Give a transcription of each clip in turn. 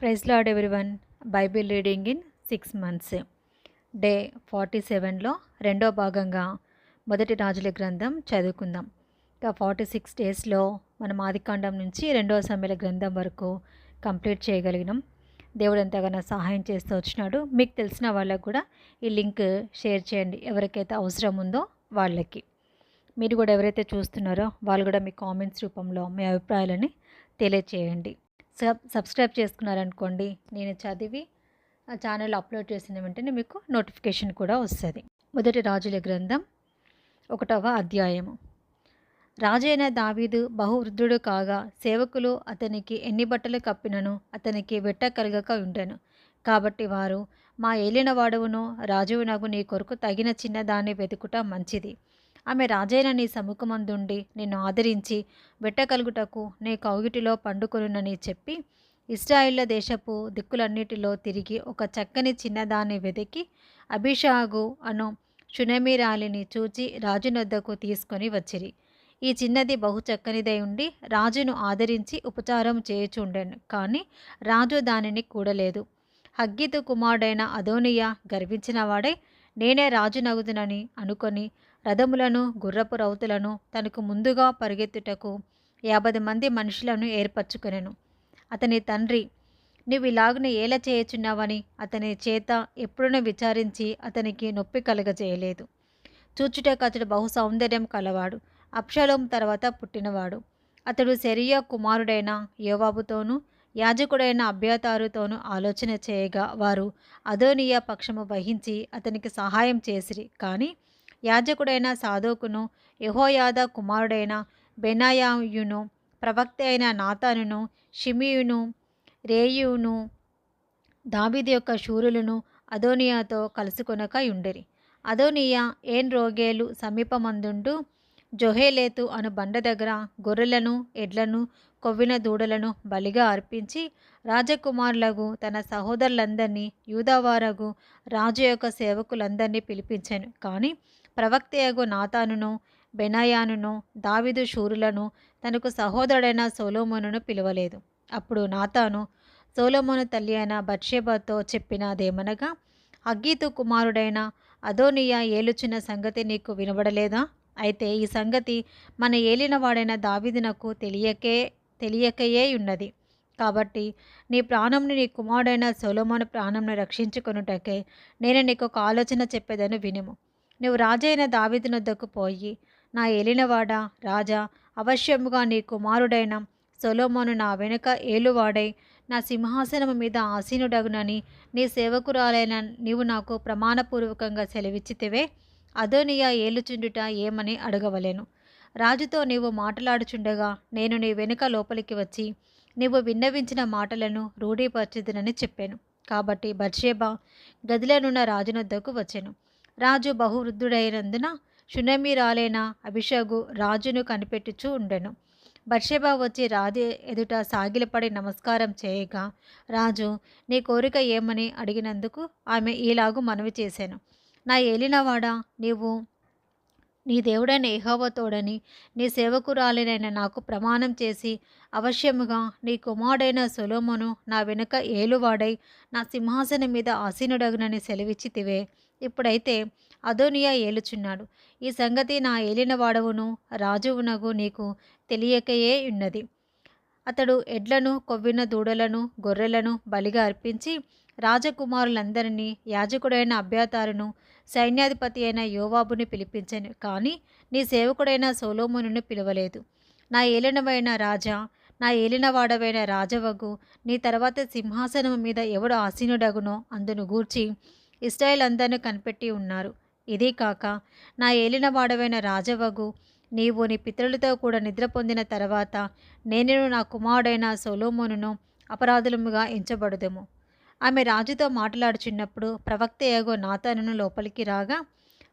Praise lord everyone. Bible reading in 6 months. Day 47లో రెండో భాగంగా మొదటి రాజుల గ్రంథం చదువుకుందాం. ఇక 46 డేస్లో మనం ఆదికాండం నుంచి రెండవ సమూయేలు గ్రంథం వరకు కంప్లీట్ చేయగలిగినాం. దేవుడు ఎంతగానో సహాయం చేస్తూ వచ్చినాడు. మీకు తెలిసిన వాళ్ళకు కూడా ఈ లింక్ షేర్ చేయండి, ఎవరికైతే అవసరం ఉందో వాళ్ళకి. మీరు కూడా ఎవరైతే చూస్తున్నారో వాళ్ళు కూడా మీ కామెంట్స్ రూపంలో మీ అభిప్రాయాలని తెలియచేయండి. సబ్స్క్రైబ్ చేసుకున్నారనుకోండి, నేను చదివి ఆ ఛానల్ అప్లోడ్ చేసిన వెంటనే మీకు నోటిఫికేషన్ కూడా వస్తుంది. మొదటి రాజుల గ్రంథం 1వ అధ్యాయము. రాజైన దావీదు బహువృద్ధుడు కాగా సేవకులు అతనికి ఎన్ని బట్టలు కప్పినను అతనికి వెట్ట కలగక ఉండెను. కాబట్టి వారు, మా ఏలినవాడవును రాజువునగు నీ కొరకు తగిన చిన్నదాన్ని వెతుకుట మంచిది. ఆమె రాజైన నీ సముఖమందుండి నిన్ను ఆదరించి వెట్టకలుగుటకు నీ కౌగిటిలో పండుకొనునని చెప్పి ఇశ్రాయేళ్ల దేశపు దిక్కులన్నిటిలో తిరిగి ఒక చక్కని చిన్నదాన్ని వెతికి అబీషాగు అను షునేమీరాలిని చూచి రాజునొద్దకు తీసుకొని వచ్చిరి. ఈ చిన్నది బహు చక్కనిదై ఉండి రాజును ఆదరించి ఉపచారం చేయుచుండెను. కానీ రాజు దానిని కూడలేదు. హగ్గీతు కుమారుడైన అదోనియా గర్వించిన వాడై నేనే రాజునగుదునని అనుకొని రథములను గుర్రపు రౌతులను తనకు ముందుగా పరిగెత్తుటకు 50 మంది మనుషులను ఏర్పరచుకొనెను. అతని తండ్రి, నీవు ఇలాగున ఏల చేయుచున్నావని అతని చేత ఎప్పుడునూ విచారించి అతనికి నొప్పి కలగజేయలేదు. చూచుటకు అతడు బహు సౌందర్యం కలవాడు. అబ్షాలోము తర్వాత పుట్టినవాడు. అతడు సెరూయా కుమారుడైన యోవాబుతోనూ యాజకుడైన అబ్యాతారుతోనూ ఆలోచన చేయగా వారు అదోనియా పక్షము వహించి అతనికి సహాయం చేసిరి. కానీ యాజకుడైన సాదోకును యెహోయాదా కుమారుడైన బెనాయాయును ప్రవక్త అయిన నాతానును షిమియును రేయును దావీదు యొక్క శూరులను అదోనియాతో కలుసుకొనక ఉండెరి. అదోనియా ఏన్ రోగేలు సమీపమందుండు జొహేలేతు అను బండ దగ్గర గొర్రెలను ఎడ్లను కొవ్విన దూడలను బలిగా అర్పించి రాజకుమారులకు తన సహోదరులందరినీ యూదావారగు రాజు యొక్క సేవకులందరినీ పిలిపించాను. కానీ ప్రవక్తయగు నాతానును బెనాయానును దావీదు శూరులను తనకు సహోదరుడైన సొలొమోనును పిలవలేదు. అప్పుడు నాతాను సొలొమోను తల్లి అయిన బత్షెబతో చెప్పినదేమనగా, హగ్గీతు కుమారుడైన అదోనియా ఏలుచున్న సంగతి నీకు వినబడలేదా? అయితే ఈ సంగతి మన ఏలినవాడైన దావీదునకు తెలియకయే ఉన్నది. కాబట్టి నీ ప్రాణంను నీ కుమారుడైన సొలొమోను ప్రాణంను రక్షించుకొనుటకే నేను నీకు ఒక ఆలోచన చెప్పేదను వినుము. నువ్వు రాజైన దావీదునొద్దకు పోయి, నా ఏలినవాడా రాజా, అవశ్యముగా నీ కుమారుడైన సొలొమోను నా వెనుక ఏలువాడై నా సింహాసనము మీద ఆసీనుడగునని నీ సేవకురాలైన నీవు నాకు ప్రమాణపూర్వకంగా సెలవిచ్చితివే. అదోనియా ఏలుచుండుట ఏమని అడగవలెను. రాజుతో నీవు మాట్లాడుచుండగా నేను నీ వెనుక లోపలికి వచ్చి నీవు విన్నవించిన మాటలను రూఢీపరచుదునని చెప్పాను. కాబట్టి బత్షెబ గదిలోనున్న రాజునొద్దకు వచ్చెను. రాజు బహువృద్ధుడైనందున షునేమీరాలైన అబీషగు రాజును కనిపెట్టుచూ ఉండెను. బత్షెబ వచ్చి రాజు ఎదుట సాగిలపడి నమస్కారం చేయగా రాజు నీ కోరిక ఏమని అడిగినందుకు ఆమె ఈలాగు మనవి చేశాను. నా ఏలినవాడా, నీవు నీ దేవుడైన యెహోవా తోడని నీ సేవకురాలినైన నాకు ప్రమాణం చేసి అవశ్యముగా నీ కుమారుడైన సొలొమోను నా వెనుక ఏలువాడై నా సింహాసనం మీద ఆసీనుడగునని సెలవిచ్చితివే. ఇప్పుడైతే అదోనియా ఏలుచున్నాడు. ఈ సంగతి నా ఏలినవాడవును రాజువునగు నీకు తెలియకయే ఉన్నది. అతడు ఎడ్లను కొవ్విన దూడలను గొర్రెలను బలిగా అర్పించి రాజకుమారులందరినీ యాజకుడైన అబ్యాతారును సైన్యాధిపతి అయిన యోవాబుని పిలిపించాను. కానీ నీ సేవకుడైన సొలొమోనును పిలవలేదు. నా ఏలినవైన రాజా, నా ఏలినవాడవైన రాజవగు నీ తర్వాత సింహాసనం మీద ఎవడు ఆసీనుడగునో అందును గూర్చి ఇశ్రాయేలు అందరిని కనిపెట్టి ఉన్నారు. ఇదీ కాక నా ఏలినవాడవైన రాజవగు నీవు నీ పితరులతో కూడా నిద్ర పొందిన తర్వాత నేను నా కుమారుడైన సొలొమోనును అపరాధులముగా ఎంచబడుదము. ఆమె రాజుతో మాట్లాడుచున్నప్పుడు ప్రవక్తయగు నాతానును లోపలికి రాగా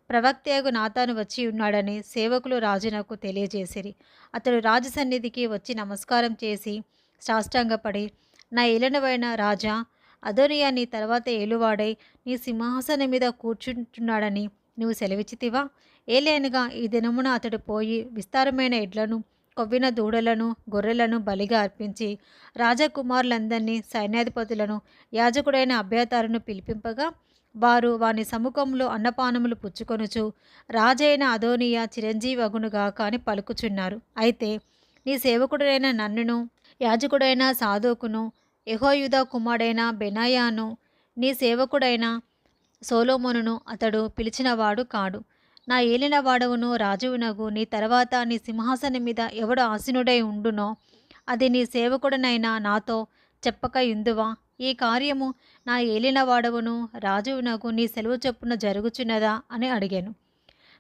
ప్రవక్తయగు నాతాను వచ్చి ఉన్నాడని సేవకులు రాజునకు తెలియజేసిరి. అతడు రాజు సన్నిధికి వచ్చి నమస్కారం చేసి సాష్టాంగపడి, నా ఏలినవైన రాజా, అదోనియా నీ తర్వాత ఏలువాడై నీ సింహాసనం మీద కూర్చుంటున్నాడని నువ్వు సెలవిచ్చితివా? ఏలైనగా ఈ దినమున అతడు పోయి విస్తారమైన ఎడ్లను కొవ్విన దూడలను గొర్రెలను బలిగా అర్పించి రాజకుమారులందరినీ సైన్యాధిపతులను యాజకుడైన అబ్యాతారును పిలిపింపగా వారు వాని సముఖంలో అన్నపానములు పుచ్చుకొనుచు రాజైన అదోనియా చిరంజీవగునుగాక అని పలుకుచున్నారు. అయితే నీ సేవకుడైన నన్నును యాజకుడైన సాదోకును యెహోయాదా కుమారుడైన బెనాయాను నీ సేవకుడైన సొలొమోనును అతడు పిలిచినవాడు కాడు. నా ఏలినవాడవును రాజువునగు నీ తర్వాత నీ సింహాసనం మీద ఎవడు ఆసీనుడై ఉండునో అది నీ సేవకుడనైన నాతో చెప్పక యుందువా? ఈ కార్యము నా ఏలినవాడవును రాజువునగు నీ సెలవు చొప్పున జరుగుచున్నదా అని అడిగాను.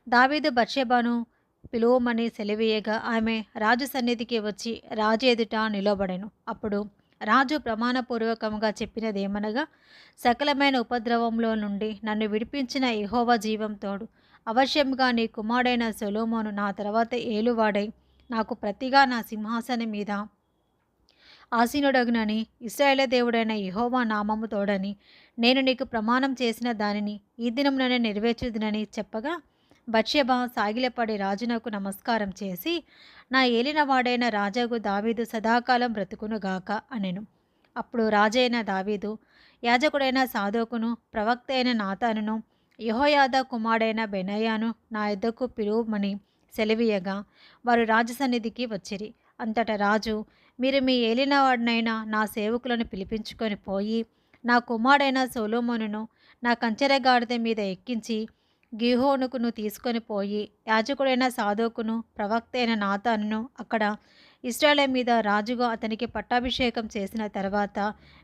దావీదు బత్షెబను పిలువమని సెలవీయగా ఆమె రాజు సన్నిధికి వచ్చి రాజు ఎదుట నిలబడెను. అప్పుడు రాజు ప్రమాణపూర్వకంగా చెప్పినదేమనగా, సకలమైన ఉపద్రవంలో నుండి నన్ను విడిపించిన యెహోవా జీవం తోడు అవశ్యముగా నీ కుమారుడైన సొలొమోను నా తర్వాత ఏలువాడై నాకు ప్రతిగా నా సింహాసనం మీద ఆసీనుడగునని ఇశ్రాయేలు దేవుడైన యెహోవా నామము తోడని నేను నీకు ప్రమాణం చేసిన దానిని ఈ దినముననే నెరవేర్చుదునని చెప్పగా బత్షెబ సాగిలపడి రాజునకు నమస్కారం చేసి, నా ఏలినవాడైన రాజాగు దావీదు సదాకాలం బ్రతుకునుగాక అనెను. అప్పుడు రాజైన దావీదు యాజకుడైన సాదోకును ప్రవక్త అయిన నాతానును యెహోయాదా కుమారుడైన బెనాయాను నా యొద్దకు పిలువమని సెలవీయగా వారు రాజసన్నిధికి వచ్చిరి. అంతటా రాజు, మీరు మీ ఏలినవాడినైన నా సేవకులను పిలిపించుకొని పోయి నా కుమారుడైన సొలొమోనును నా కంచెరగాడిద మీద ఎక్కించి గీహోనుకును తీసుకొని పోయి యాజకుడైన సాదోకును ప్రవక్త అయిన నాతానును అక్కడ ఇశ్రాయేలు మీద రాజుగా అతనికి పట్టాభిషేకం చేసిన తర్వాత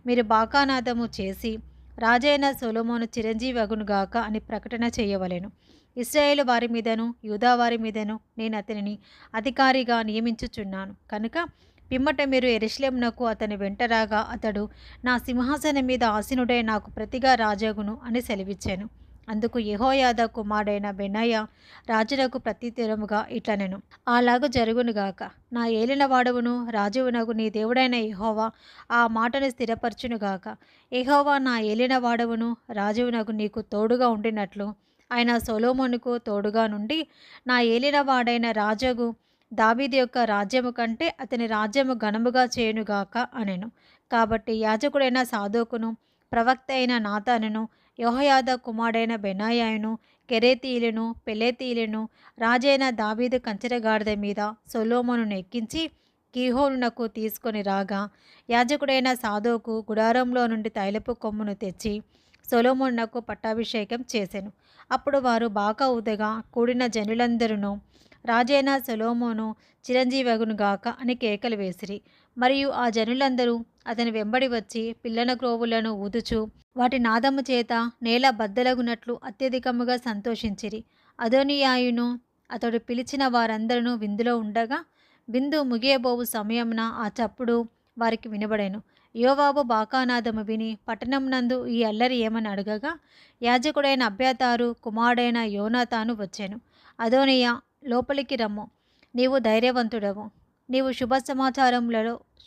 మీరు బాకానాదము చేసి రాజైన సొలొమోను చిరంజీవగునుగాక అని ప్రకటన చేయవలెను. ఇశ్రాయేలు వారి మీదను యూదా వారి మీదను నేను అతనిని అధికారిగా నియమించుచున్నాను కనుక పిమ్మట మీరు యెరూషలేమునకు అతని వెంటరాగా అతడు నా సింహాసనం మీద ఆసీనుడై నాకు ప్రతిగా రాజగును అని సెలవిచ్చాను. అందుకు యెహోయాదా కుమారుడైన బెనాయా రాజునకు ప్రత్యుత్తరముగా ఇట్లనెను, అలాగు జరుగునుగాక. నా ఏలినవాడవును రాజువునగు నీ దేవుడైన యెహోవా ఆ మాటను స్థిరపరచునుగాక. యెహోవా నా ఏలినవాడవును రాజువునగు నీకు తోడుగా ఉండినట్లు ఆయన సొలొమోనుకు తోడుగా నుండి నా ఏలినవాడైన రాజగు దావీదు యొక్క రాజ్యము కంటే అతని రాజ్యము ఘనముగా చేయునుగాక అనెను. కాబట్టి యాజకుడైన సాదోకును ప్రవక్త అయిన నాతానును యెహోయాదా కుమారుడైన బెనాయాను కెరేతీయులను పెలేతీయులను రాజైన దావీదు కంచెరగాడిద మీద సొలొమోనును ఎక్కించి గీహోనునకు తీసుకొని రాగా యాజకుడైన సాదోకు గుడారంలో నుండి తైలపు కొమ్మును తెచ్చి సొలొమోనునకు పట్టాభిషేకం చేసెను. అప్పుడు వారు బాకా ఊదగా కూడిన జనులందరూ రాజైన సొలొమోను చిరంజీవగునుగాక అని కేకలు వేసిరి. మరియు ఆ జనులందరూ అతని వెంబడి వచ్చి పిల్లన క్రోవులను ఊదుచు వాటి నాదము చేత నేల బద్దలగునట్లు అత్యధికముగా సంతోషించిరి. అదోనీయాయును అతడు పిలిచిన వారందరూ విందులో ఉండగా విందు ముగియబోవు సమయమున ఆ చప్పుడు వారికి వినబడెను. యోవాబు బాకానాదము విని పట్టణమునందు ఈ అల్లరి ఏమని అడగగా యాజకుడైన అబ్యాతారు కుమారుడైన యోనాతాను వచ్చెను. అదోనీయా, లోపలికి రమ్ము, నీవు ధైర్యవంతుడవు, నీవు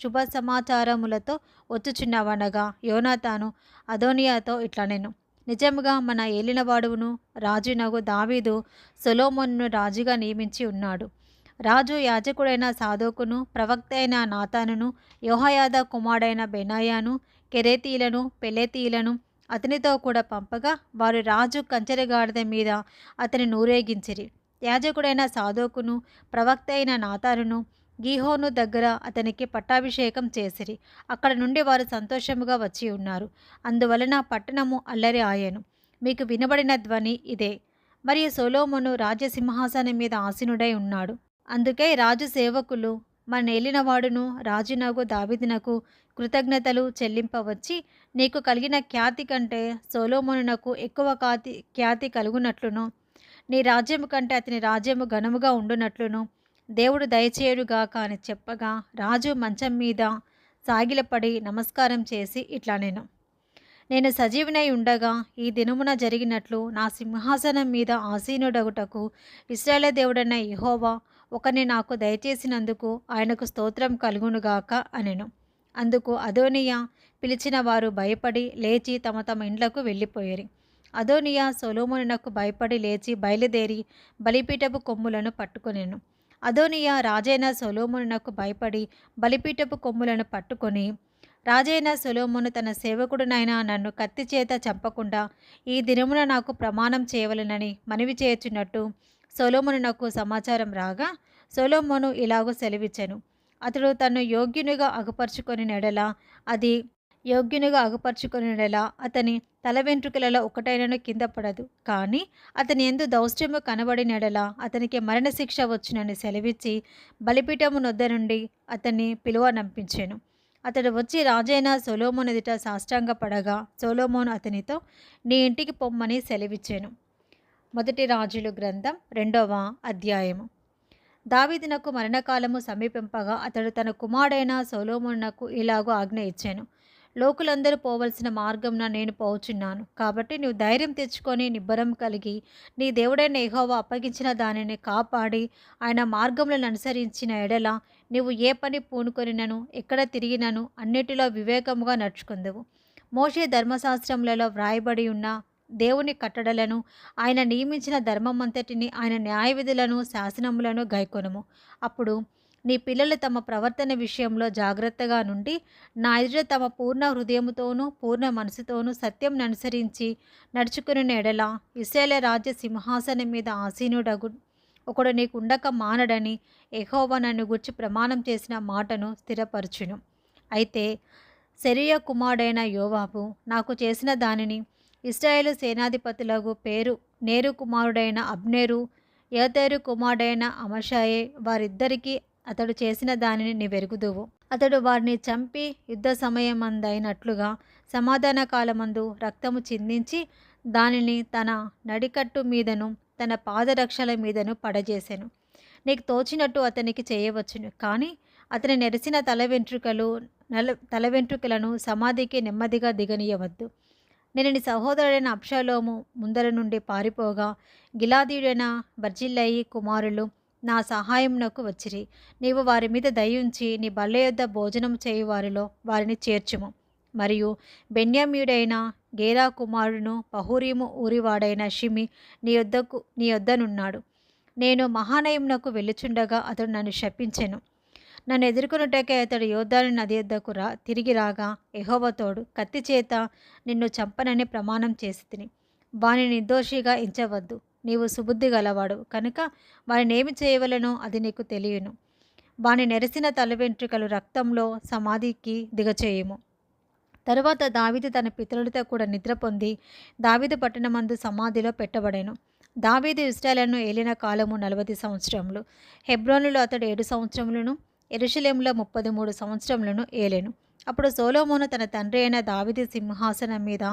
శుభ సమాచారములతో వచ్చుచున్నావనగా యోనాతాను అదోనీయాతో ఇట్లనెను, నిజముగా మన ఏలినవాడును రాజునగు దావీదు సొలొమోనును రాజుగా నియమించి ఉన్నాడు. రాజు యాజకుడైన సాదోకును ప్రవక్త అయిన నాతానును యెహోయాదా కుమారుడైన బెనాయాను కెరేతీయులను పెలేతీయులను అతనితో కూడా పంపగా వారు రాజు కంచెరగాడిద మీద అతని నూరేగించిరి. యాజకుడైన సాదోకును ప్రవక్త అయిన నాతానును గీహోను దగ్గర అతనికి పట్టాభిషేకం చేసిరి. అక్కడ నుండి వారు సంతోషముగా వచ్చి ఉన్నారు. అందువలన పట్టణము అల్లరి ఆయెను. మీకు వినబడిన ధ్వని ఇదే. మరియు సొలొమోను రాజసింహాసనం మీద ఆసీనుడై ఉన్నాడు. అందుకే రాజు సేవకులు మన ఏలినవాడును రాజునగు దావీదునకు కృతజ్ఞతలు చెల్లింపవచ్చి నీకు కలిగిన ఖ్యాతి కంటే సొలొమోనునకు ఎక్కువ ఖ్యాతి కలుగునట్లును నీ రాజ్యము కంటే అతని రాజ్యము ఘనముగా ఉండునట్లును దేవుడు దయచేయుడుగాక అని చెప్పగా రాజు మంచం మీద సాగిలపడి నమస్కారం చేసి ఇట్లనెను, నేను సజీవునై ఉండగా ఈ దినమున జరిగినట్లు నా సింహాసనం మీద ఆసీనుడగుటకు ఇశ్రాయేలు దేవుడైన యెహోవా ఒకని నాకు దయచేసినందుకు ఆయనకు స్తోత్రం కలుగునుగాక అనెను. అందుకు అదోనీయా పిలిచిన వారు భయపడి లేచి తమ తమ ఇండ్లకు వెళ్ళిపోయిరి. అదోనీయా సొలొమోనునకు భయపడి లేచి బయలుదేరి బలిపీఠపు కొమ్ములను పట్టుకొనెను. అదోనియా రాజైన సొలొమోనునకు భయపడి బలిపీఠపు కొమ్ములను పట్టుకొని, రాజైన సొలొమోను తన సేవకుడునైన నన్ను కత్తి చేత చంపకుండా ఈ దినమున నాకు ప్రమాణం చేయవలెనని మనవి చేయుచున్నట్టు సొలొమోనునకు సమాచారం రాగా, సొలొమోను ఇలాగూ సెలవిచ్చెను. అతడు తన్ను యోగ్యునిగా అగుపరుచుకొనినెడల అతని తల వెంట్రుకలలో ఒకటైనను కింద పడదు. కానీ అతని యందు దౌష్ట్యము కనబడినెడల అతనికి మరణశిక్ష వచ్చునని సెలవిచ్చి బలిపీఠము నొద్ద నుండి అతన్ని పిలువనంపించెను. అతడు వచ్చి రాజైన సొలొమోను ఎదుట సాష్టాంగపడగా, సొలొమోను అతనితో నీ ఇంటికి పొమ్మని సెలవిచ్చెను. మొదటి రాజులు గ్రంథం 2వ అధ్యాయము. దావీదునకు మరణకాలము సమీపింపగా అతడు తన కుమారుడైన సొలొమోనునకు ఇలాగూ ఆజ్ఞ ఇచ్చెను. లోకులందరూ పోవలసిన మార్గంన నేను పోవుచున్నాను. కాబట్టి నీవు ధైర్యం తెచ్చుకొని నిబ్బరం కలిగి నీ దేవుడైన యెహోవా అప్పగించిన దానిని కాపాడి ఆయన మార్గములను అనుసరించిన ఎడల నీవు ఏ పని పూనుకొనినను ఎక్కడ తిరిగినను అన్నిటిలో వివేకముగా నడుచుకుందువు. మోషే ధర్మశాస్త్రములలో వ్రాయబడి ఉన్న దేవుని కట్టడలను, ఆయన నియమించిన ధర్మమంతటిని, ఆయన న్యాయవిధులను శాసనములను గైకొనుము. అప్పుడు నీ పిల్లలు తమ ప్రవర్తన విషయంలో జాగ్రత్తగా నుండి నా ఎదుట తమ పూర్ణ హృదయముతోనూ పూర్ణ మనసుతోనూ సత్యం అనుసరించి నడుచుకుని ఎడల ఇశ్రాయేలు రాజ్య సింహాసనం మీద ఆసీనుడగు ఒకడు నీకు ఉండక మానడని యెహోవా నన్ను గూర్చి ప్రమాణం చేసిన మాటను స్థిరపరచును. అయితే సెరూయా కుమారుడైన యోవాబు నాకు చేసిన దానిని ఇశ్రాయేలు సేనాధిపతులకు నేరు కుమారుడైన అబ్నేరు, యేతెరు కుమారుడైన అమషాయే వారిద్దరికీ అతడు చేసిన దానిని నీవెరుగుదువు. అతడు వారిని చంపి యుద్ధ సమయమందైనట్లుగా సమాధాన కాలమందు రక్తము చిందించి దానిని తన నడికట్టు మీదను తన పాదరక్షల మీదను పడజేసెను. నీకు తోచినట్టు అతనికి చేయవచ్చును. కానీ అతని నెరిసిన తల వెంట్రుకలను సమాధికి నెమ్మదిగా దిగనీయవద్దు. నేను నీ సహోదరుడైన అబ్షాలోము ముందర నుండి పారిపోగా గిలాదీయుడైన బర్జిల్లయి కుమారులు నా సహాయమునకు వచ్చిరి. నీవు వారి మీద దయించి నీ బల్ల యొద్ద భోజనం చేయు వారిలో వారిని చేర్చుము. మరియు బెన్యామీయుడైన గేరా కుమారుడును బహూరీము ఊరివాడైన షిమి నీ యొద్దనున్నాడు. నేను మహానయమునకు వెళ్ళుచుండగా అతడు నన్ను శపించెను. నన్ను ఎదుర్కొనుటకే అతడు యోర్దాను నది యొద్దకు తిరిగి రాగా యెహోవా తోడు, కత్తి చేత నిన్ను చంపనని ప్రమాణం చేసి తిని వాని నిర్దోషిగా ఎంచవద్దు. నీవు సుబుద్ధి గలవాడు కనుక వానినేమి చేయవలనో అది నీకు తెలియను. వాని నెరిసిన తల వెంట్రుకలు రక్తంలో సమాధికి దిగచేయుము. తరువాత దావీదు తన పితరులతో కూడా నిద్ర పొంది దావీదు పట్టణమందు సమాధిలో పెట్టబడెను. దావీదు ఇశ్రాయేలును ఏలిన కాలము 40 సంవత్సరములు. హెబ్రోనులో అతడు 7 సంవత్సరములను, యెరూషలేములో 33 సంవత్సరములను ఏలెను. అప్పుడు సొలొమోను తన తండ్రి అయిన దావీదు సింహాసనం మీద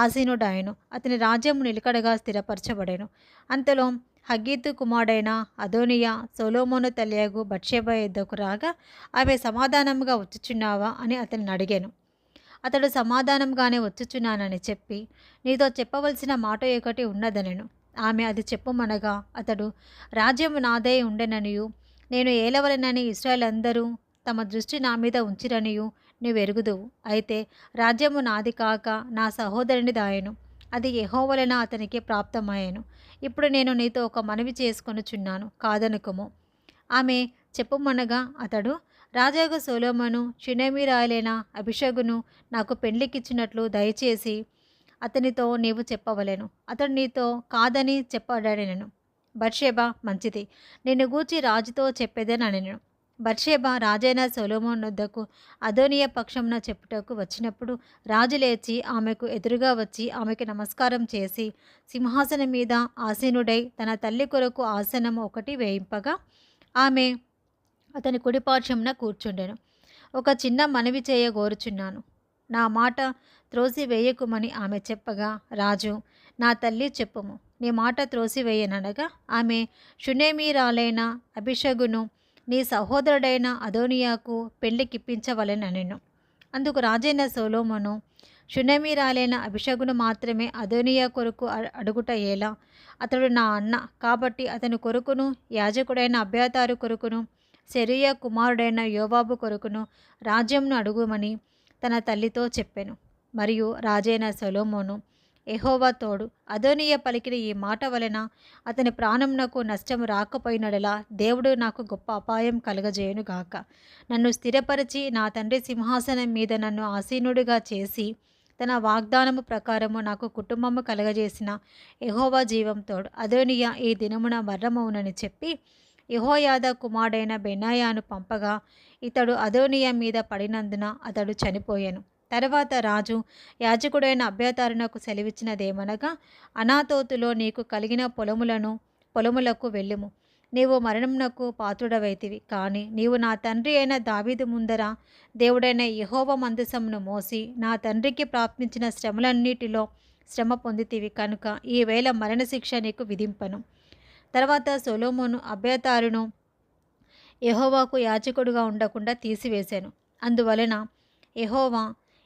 ఆసీనుడాయెను. అతని రాజ్యము నిలకడగా స్థిరపరచబడెను. అంతలో హగ్గీతు కుమారుడైన అదోనియా సొలొమోను తల్లియగు బత్షెబ యొద్దకు రాగా ఆమె సమాధానముగా వచ్చుచున్నావా అని అతనిని అడిగాను. అతడు సమాధానంగానే వచ్చుచున్నానని చెప్పి నీతో చెప్పవలసిన మాట ఒకటి ఉన్నదనెను. ఆమె అది చెప్పుమనగా అతడు రాజ్యము నాదే ఉండెననియు నేను ఏలవలెనని ఇశ్రాయేలు అందరూ తమ దృష్టి నా మీద ఉంచిరనియు నీవెరుగుదువు. అయితే రాజ్యము నాది కాక నా సహోదరుని దాయెను, అది యెహోవా వలన అతనికి ప్రాప్తమాయెను. ఇప్పుడు నేను నీతో ఒక మనవి చేసుకొనుచున్నాను, కాదనుకుము. ఆమె చెప్పుమనగా అతడు రాజాగు సొలొమోను షూనేమీరాయలైన అబీషగును నాకు పెండ్లికిచ్చినట్లు దయచేసి అతనితో నీవు చెప్పవలెను. అతడు నీతో కాదని చెప్పడనెను. బత్షెబ మంచిది, నిన్ను గూర్చి రాజుతో చెప్పేదనెను. బత్షెబ రాజైన సొలొమోను వద్దకు అదోనియా పక్షమున చెప్పుటకు వచ్చినప్పుడు రాజు లేచి ఆమెకు ఎదురుగా వచ్చి ఆమెకు నమస్కారం చేసి సింహాసనం మీద ఆసీనుడై తన తల్లి కొరకు ఆసనం ఒకటి వేయింపగా ఆమె అతని కుడిపార్శ్వమున కూర్చుండెను. ఒక చిన్న మనవి చేయగోరుచున్నాను, నా మాట త్రోసివేయకుమని ఆమె చెప్పగా రాజు, నా తల్లి చెప్పుము, నీ మాట త్రోసివేయననగా ఆమె షూనేమీరాలైన అబీషగును నీ సహోదరుడైన అదోనియాకు పెళ్లికిప్పించవలెననెను. అందుకు రాజైన సొలొమోను షూనేమీరాలైన అబీషగును మాత్రమే అదోనియా కొరకు అడుగుట ఎలా? అతడు నా అన్న కాబట్టి అతని కొరకును యాజకుడైన అబ్యాతారు కొరకును సెరూయా కుమారుడైన యోవాబు కొరకును రాజ్యంను అడుగుమని తన తల్లితో చెప్పెను. మరియు రాజైన సొలొమోను యెహోవా తోడు. అదోనీయా పలికిన ఈ మాట వలన అతని ప్రాణమునకు నష్టము రాకపోయినడలా దేవుడు నాకు గొప్ప అపాయం కలుగజేయునుగాక. నన్ను స్థిరపరిచి నా తండ్రి సింహాసనం మీద నన్ను ఆసీనుడిగా చేసి తన వాగ్దానము ప్రకారము నాకు కుటుంబము కలగజేసిన యెహోవా జీవం తోడు. అదోనీయా ఈ దినమున మరణమవునని చెప్పి యెహోయాదా కుమారుడైన బెనాయాను పంపగా ఇతడు అదోనీయా మీద పడినందున అతడు చనిపోయాను. తర్వాత రాజు యాజకుడైన అబ్యాతారునకు సెలవిచ్చినదేమనగా, అనాతోతులో నీకు కలిగిన పొలములకు వెళ్ళుము. నీవు మరణమునకు పాత్రుడవైతివి, కానీ నీవు నా తండ్రి అయిన దావీదు ముందర దేవుడైన యెహోవా మందసమును మోసి నా తండ్రికి ప్రాప్తించిన శ్రమలన్నిటిలో శ్రమ పొందితివి కనుక ఈవేళ మరణశిక్ష నీకు విధింపను. తర్వాత సొలొమోను అబ్యాతారును యెహోవాకు యాజకుడుగా ఉండకుండా తీసివేశాను. అందువలన యెహోవా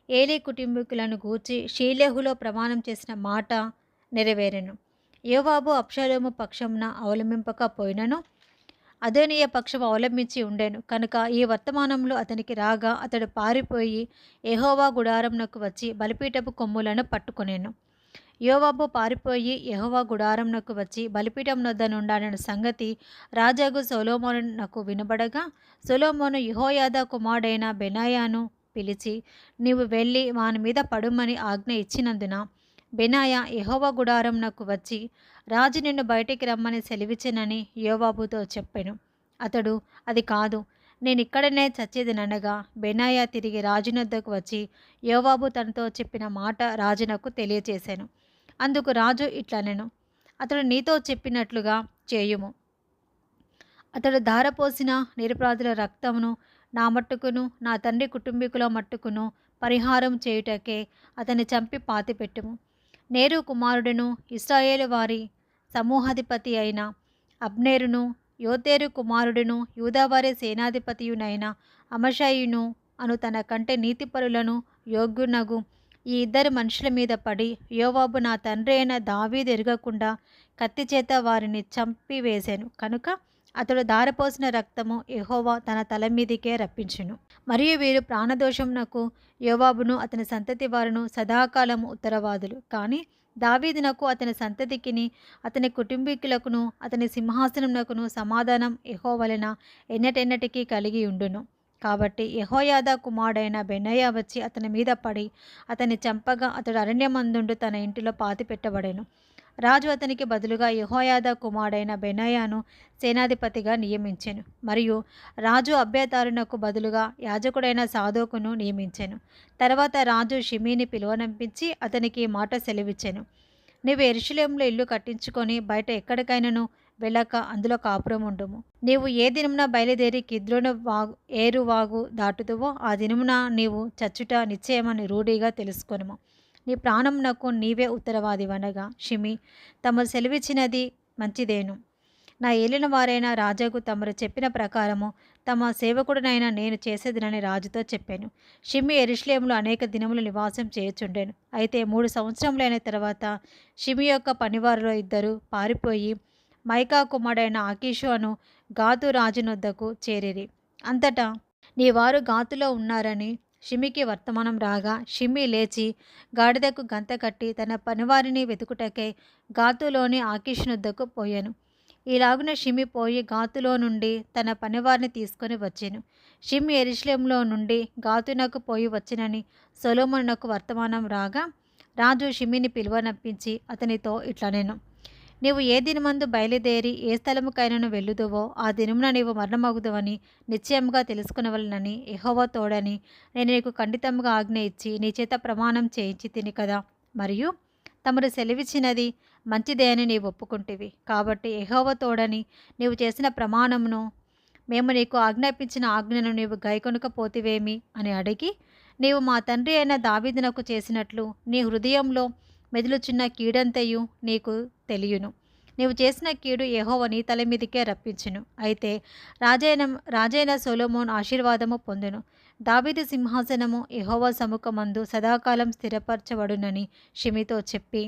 ఏలీ కుటుంబీకులను గూర్చి షీలోహులో ప్రమాణం చేసిన మాట నెరవేరెను. యోవాబు అబ్షాలోము పక్షమున అవలంబింపకపోయినను అదోనీయా పక్షం అవలంబించి ఉండెను కనుక ఈ వర్తమానంలో అతనికి రాగా అతడు పారిపోయి యెహోవా గుడారంనకు వచ్చి బలిపీఠపు కొమ్ములను పట్టుకొనెను. యోవాబు పారిపోయి యెహోవా గుడారంనకు వచ్చి బలిపీఠం నొద్ద నుండాడన్న సంగతి రాజాగు సొలొమోనునకు వినబడగా సొలొమోను యెహోయాదా కుమారుడైన బెనాయాను పిలిచి, నీవు వెళ్ళి వాని మీద పడుమని ఆజ్ఞ ఇచ్చినందున బెనాయా యెహోవా గుడారంనకు వచ్చి రాజు నిన్ను బయటికి రమ్మని సెలవిచ్చెనని యోవాబుతో చెప్పెను. అతడు, అది కాదు, నేనిక్కడనే చచ్చేదనగా బెనాయా తిరిగి రాజునొద్దకు వచ్చి యోవాబు తనతో చెప్పిన మాట రాజునకు తెలియచేశాను. అందుకు రాజు ఇట్లనెను, అతడు నీతో చెప్పినట్లుగా చేయుము. అతడు ధారపోసిన నిరపరాధుల రక్తమును నా మట్టుకును నా తండ్రి కుటుంబీకుల మట్టుకును పరిహారం చేయుటకే అతన్ని చంపి పాతిపెట్టుము. నేరు కుమారుడును ఇశ్రాయేలు వారి సమూహాధిపతి అయిన అబ్నేరును, యోతేరు కుమారుడును యూదావారి సేనాధిపతియునైన అమషాయిను అను తన కంటే నీతిపరులను యోగ్యునగు ఈ ఇద్దరు మనుషుల మీద పడి యోవాబు నా తండ్రి అయిన దావీదు ఎరగకుండా కత్తి చేత వారిని చంపివేశాను కనుక అతడు ధారపోసిన రక్తము యెహోవా తన తల మీదికే రప్పించును. మరియు వీరు ప్రాణదోషమునకు యోవాబును అతని సంతతి వారును సదాకాలము ఉత్తరవాదులు. కానీ దావీదునకు అతని సంతతికిని అతని కుటుంబీకులకును అతని సింహాసనమునకును సమాధానం యెహోవలన ఎన్నటెన్నటికీ కలిగి ఉండును. కాబట్టి యెహోయాదా కుమారుడైన బెనాయా వచ్చి అతని మీద పడి అతన్ని చంపగా అతడు అరణ్యమందుండు తన ఇంటిలో పాతిపెట్టబడెను. రాజు అతనికి బదులుగా యెహోయాదా కుమారుడైన బెనాయాను సేనాధిపతిగా నియమించెను. మరియు రాజు అబ్యాతారునకు బదులుగా యాజకుడైన సాదోకును నియమించెను. తర్వాత రాజు షిమీని పిలువనంపించి అతనికి మాట సెలవిచ్చెను, నీవు యెరూషలేములో ఇల్లు కట్టించుకొని బయట ఎక్కడికైనాను వెళ్ళక అందులో కాపురం ఉండుము. నీవు ఏ దినమున బయలుదేరి కిద్రోను ఏరువాగు దాటుదువో ఆ దినమున నీవు చచ్చుట నిశ్చయమని రూఢిగా తెలుసుకొనుము. నీ ప్రాణమునకు నీవే ఉత్తరవాదివనగా షిమి తమరు సెలవిచ్చినది మంచిదేను. నా ఏలిన వారైన రాజాకు తమరు చెప్పిన ప్రకారము తమ సేవకుడునైనా నేను చేసేదినని రాజుతో చెప్పాను. షిమి యెరూషలేములో అనేక దినములు నివాసం చేయుచుండెను. అయితే 3 సంవత్సరములైన తర్వాత షిమి యొక్క పనివారిలో ఇద్దరు పారిపోయి మైకా కుమారుడైన ఆకీషు అను గాతు రాజునొద్దకు చేరిరి. అంతటా నీ వారు గాతులో ఉన్నారని షిమికి వర్తమానం రాగా షిమి లేచి గాడిదకు గంత కట్టి తన పనివారిని వెతుకుటకై గాతులోని ఆకీషునొద్దకు పోయాను. ఈలాగున షిమి పోయి గాతులో నుండి తన పనివారిని తీసుకొని వచ్చెను. షిమి యెరూషలేములో నుండి గాతునకు పోయి వచ్చినని సొలొమోనునకు వర్తమానం రాగా రాజు షిమిని పిలువనంపించి అతనితో ఇట్లనెను, నీవు ఏ దినమందు బయలుదేరి ఏ స్థలముకైనాను వెళ్ళుదువో ఆ దినమున నీవు మరణమగుదువని నిశ్చయముగా తెలుసుకునవలనని యెహోవా తోడని నేను నీకు ఖండితముగా ఆజ్ఞ ఇచ్చి నీ చేత ప్రమాణం చేయించి తిని కదా. మరియు తమరు సెలవిచ్చినది మంచిదే అని నీవు ఒప్పుకుంటివి. కాబట్టి యెహోవా తోడని నీవు చేసిన ప్రమాణమును మేము నీకు ఆజ్ఞాపించిన ఆజ్ఞను నీవు గైకొనకపోతివేమి అని అడిగి, నీవు మా తండ్రి అయిన దావీదునకు చేసినట్లు నీ హృదయంలో మెదులుచున్న కీడంతయు నీకు తెలియను. నీవు చేసిన కీడు యెహోవా నీ తల మీదికే రప్పించును. అయితే రాజైన సొలొమోను ఆశీర్వాదము పొందెను. దావీదు సింహాసనము యెహోవా సముఖమందు సదాకాలం స్థిరపరచబడునని షిమితో చెప్పి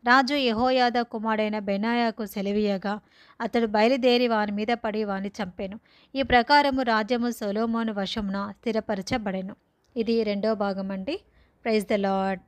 రాజు యెహోయాదా కుమారుడైన బెనాయాకు సెలవీయగా అతడు బయలుదేరి వాని మీద పడి వాని చంపెను. ఈ ప్రకారము రాజ్యము సొలొమోను వశమున స్థిరపరచబడెను. ఇది 2వ భాగం అండి. Praise the lord.